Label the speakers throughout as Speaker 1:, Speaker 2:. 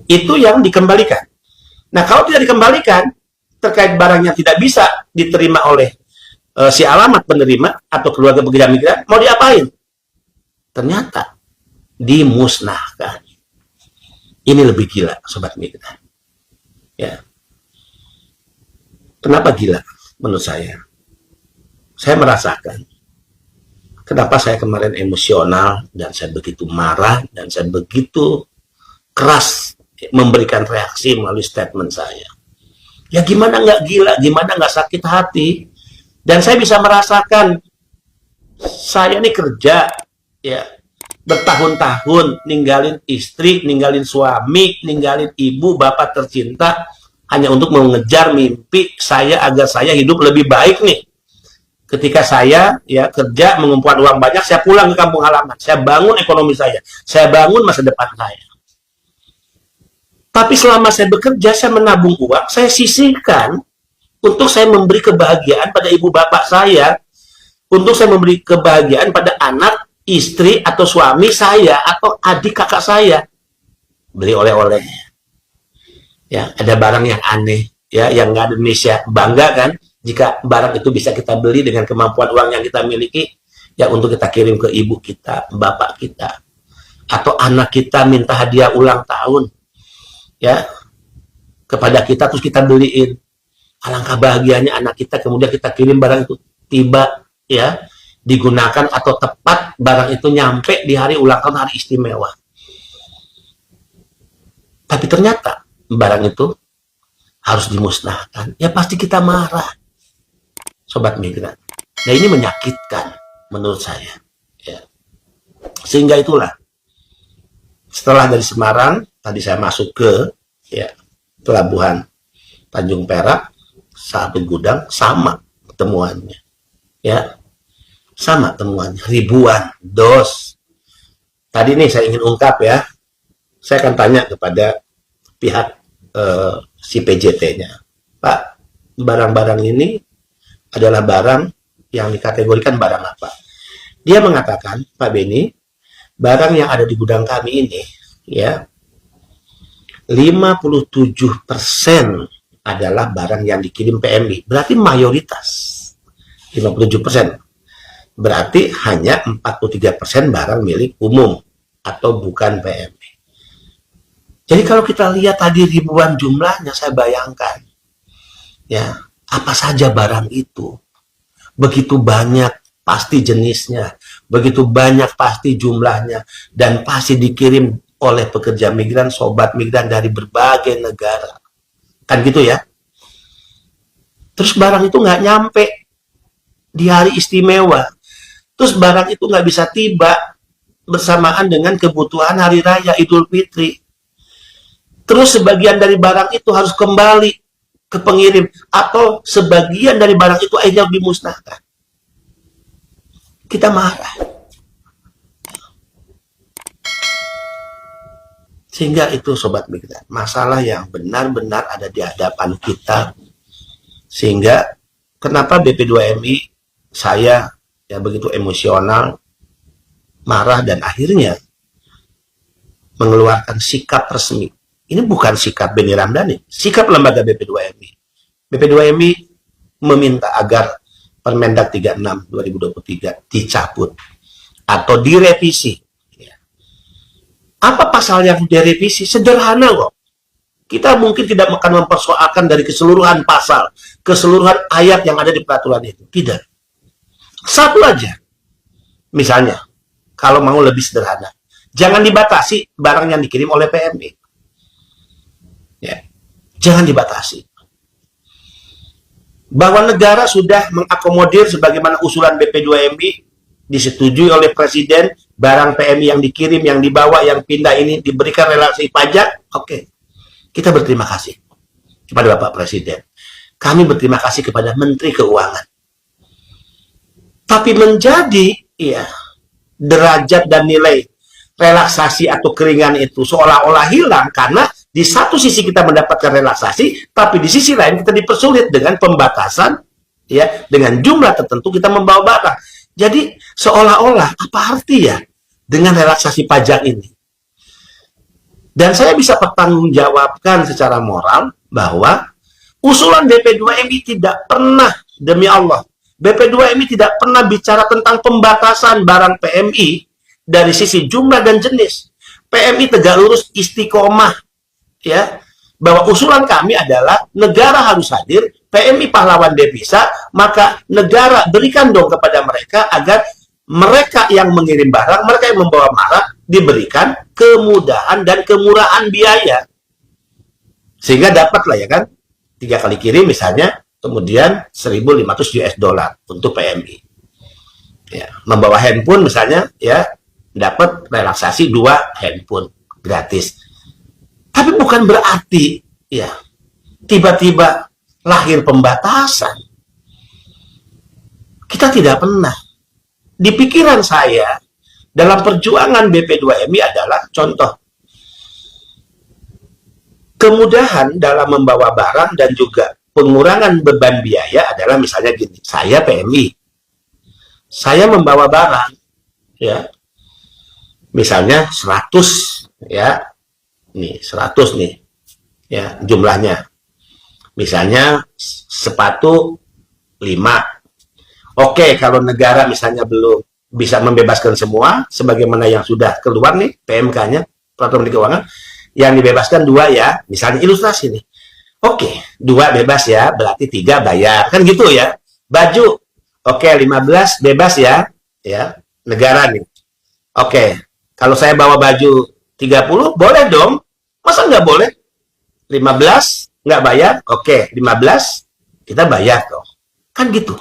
Speaker 1: Itu yang dikembalikan. Nah, kalau tidak dikembalikan, terkait barang yang tidak bisa diterima oleh si alamat penerima atau keluarga pekerja migran, mau diapain? Ternyata dimusnahkan. Ini lebih gila, sobat migran. Ya. Kenapa gila? Menurut saya merasakan kenapa saya kemarin emosional dan saya begitu marah dan saya begitu keras memberikan reaksi melalui statement saya. Ya gimana nggak gila, gimana nggak sakit hati. Dan saya bisa merasakan saya ini kerja ya bertahun-tahun, ninggalin istri, ninggalin suami, ninggalin ibu, bapak tercinta hanya untuk mengejar mimpi saya agar saya hidup lebih baik nih. Ketika saya ya kerja mengumpulkan uang banyak, saya pulang ke kampung halaman, saya bangun ekonomi saya bangun masa depan saya. Tapi selama saya bekerja, saya menabung uang, saya sisihkan untuk saya memberi kebahagiaan pada ibu bapak saya, untuk saya memberi kebahagiaan pada anak, istri, atau suami saya, atau adik kakak saya. Beli oleh-oleh. Ya, ada barang yang aneh, ya, yang nggak ada Indonesia. Bangga kan, jika barang itu bisa kita beli dengan kemampuan uang yang kita miliki, ya untuk kita kirim ke ibu kita, bapak kita. Atau anak kita minta hadiah ulang tahun. Ya, kepada kita terus kita beliin. Alangkah bahagianya anak kita, kemudian kita kirim barang itu tiba ya digunakan atau tepat barang itu nyampe di hari ulang tahun, hari istimewa. Tapi ternyata barang itu harus dimusnahkan. Ya pasti kita marah, sobat migran. Nah ini menyakitkan menurut saya. Ya. Sehingga itulah setelah dari Semarang tadi saya masuk ke ya pelabuhan Tanjung Perak, satu gudang sama temuannya, ya sama temuannya ribuan dos. Tadi nih saya ingin ungkap ya, saya akan tanya kepada pihak si PJT-nya, Pak, barang-barang ini adalah barang yang dikategorikan barang apa? Dia mengatakan, Pak Beni, barang yang ada di gudang kami ini ya 57% adalah barang yang dikirim PMI. Berarti mayoritas 57%. Berarti hanya 43% barang milik umum atau bukan PMI. Jadi kalau kita lihat tadi ribuan jumlahnya, saya bayangkan ya, apa saja barang itu. Begitu banyak pasti jenisnya, begitu banyak pasti jumlahnya, dan pasti dikirim oleh pekerja migran, sobat migran dari berbagai negara. Kan gitu ya. Terus barang itu nggak nyampe di hari istimewa. Terus barang itu nggak bisa tiba bersamaan dengan kebutuhan hari raya Idul Fitri. Terus sebagian dari barang itu harus kembali ke pengirim, atau sebagian dari barang itu akhirnya dimusnahkan. Kita marah. Sehingga itu sobat migran, masalah yang benar-benar ada di hadapan kita. Sehingga kenapa BP2MI saya ya begitu emosional, marah, dan akhirnya mengeluarkan sikap resmi. Ini bukan sikap Beni Ramdhani, sikap lembaga BP2MI. BP2MI meminta agar Permendag 36 2023 dicabut atau direvisi. Apa pasal yang direvisi? Sederhana kok. Kita mungkin tidak akan mempersoalkan dari keseluruhan pasal, keseluruhan ayat yang ada di peraturan itu. Tidak. Satu aja. Misalnya, kalau mau lebih sederhana, jangan dibatasi barang yang dikirim oleh PMI. Ya. Jangan dibatasi. Bahwa negara sudah mengakomodir sebagaimana usulan BP2MI, disetujui oleh Presiden, barang PMI yang dikirim, yang dibawa, yang pindah ini diberikan relasi pajak. Oke. Kita berterima kasih kepada Bapak Presiden. Kami berterima kasih kepada Menteri Keuangan. Tapi menjadi ya derajat dan nilai relaksasi atau keringan itu seolah-olah hilang karena di satu sisi kita mendapatkan relaksasi, tapi di sisi lain kita dipersulit dengan pembatasan, ya, dengan jumlah tertentu kita membawa barang. Jadi seolah-olah apa arti ya dengan relaksasi pajak ini? Dan saya bisa pertanggungjawabkan secara moral bahwa usulan BP2MI tidak pernah, demi Allah, BP2MI tidak pernah bicara tentang pembatasan barang PMI dari sisi jumlah dan jenis. PMI tegak lurus istiqomah, ya, bahwa usulan kami adalah negara harus hadir, PMI pahlawan devisa, maka negara berikan dong kepada mereka agar mereka yang mengirim barang, mereka yang membawa barang diberikan kemudahan dan kemurahan biaya. Sehingga dapatlah, ya kan, 3 kali kirim misalnya, kemudian 1.500 US dollar untuk PMI. Ya, membawa handphone misalnya, ya, dapat relaksasi 2 handphone gratis. Tapi bukan berarti, ya, tiba-tiba lahir pembatasan. Kita tidak pernah. Di pikiran saya, dalam perjuangan BP2MI adalah contoh. Kemudahan dalam membawa barang dan juga pengurangan beban biaya adalah misalnya gini, saya PMI, saya membawa barang, ya, misalnya 100, ya, nih 100 nih, ya, jumlahnya. Misalnya sepatu 5. Oke, kalau negara misalnya belum bisa membebaskan semua, sebagaimana yang sudah keluar nih, PMK-nya, Peraturan Menteri Keuangan, yang dibebaskan 2 ya, misalnya ilustrasi nih. Oke, 2 bebas ya, berarti 3 bayar. Kan gitu ya. Baju, oke, 15 bebas ya, negara nih. Oke, kalau saya bawa baju 30, boleh dong. Masa nggak boleh? 15, nggak bayar? Oke, 15, kita bayar dong. Kan gitu.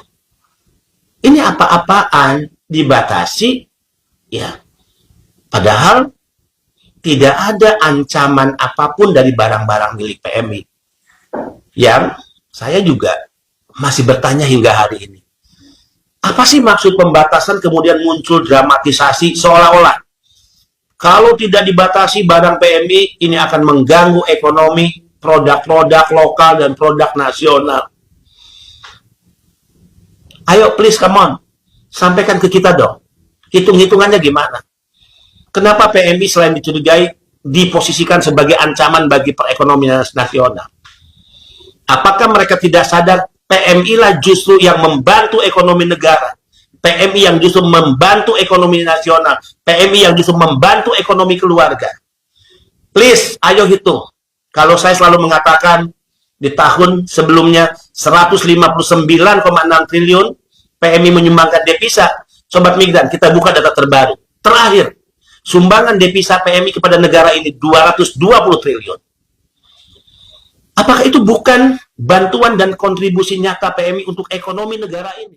Speaker 1: Ini apa-apaan dibatasi, ya. Padahal tidak ada ancaman apapun dari barang-barang milik PMI. Yang saya juga masih bertanya hingga hari ini. Apa sih maksud pembatasan kemudian muncul dramatisasi seolah-olah kalau tidak dibatasi barang PMI ini akan mengganggu ekonomi, produk-produk lokal dan produk nasional. Ayo please come on, sampaikan ke kita dong. Hitung-hitungannya gimana? Kenapa PMI selain dicurigai diposisikan sebagai ancaman bagi perekonomian nasional? Apakah mereka tidak sadar PMI lah justru yang membantu ekonomi negara? PMI yang justru membantu ekonomi nasional? PMI yang justru membantu ekonomi keluarga? Please, ayo hitung. Kalau saya selalu mengatakan di tahun sebelumnya 159,6 triliun PMI menyumbangkan devisa. Sobat Migran, kita buka data terbaru. Terakhir, sumbangan devisa PMI kepada negara ini 220 triliun. Apakah itu bukan bantuan dan kontribusi nyata PMI untuk ekonomi negara ini?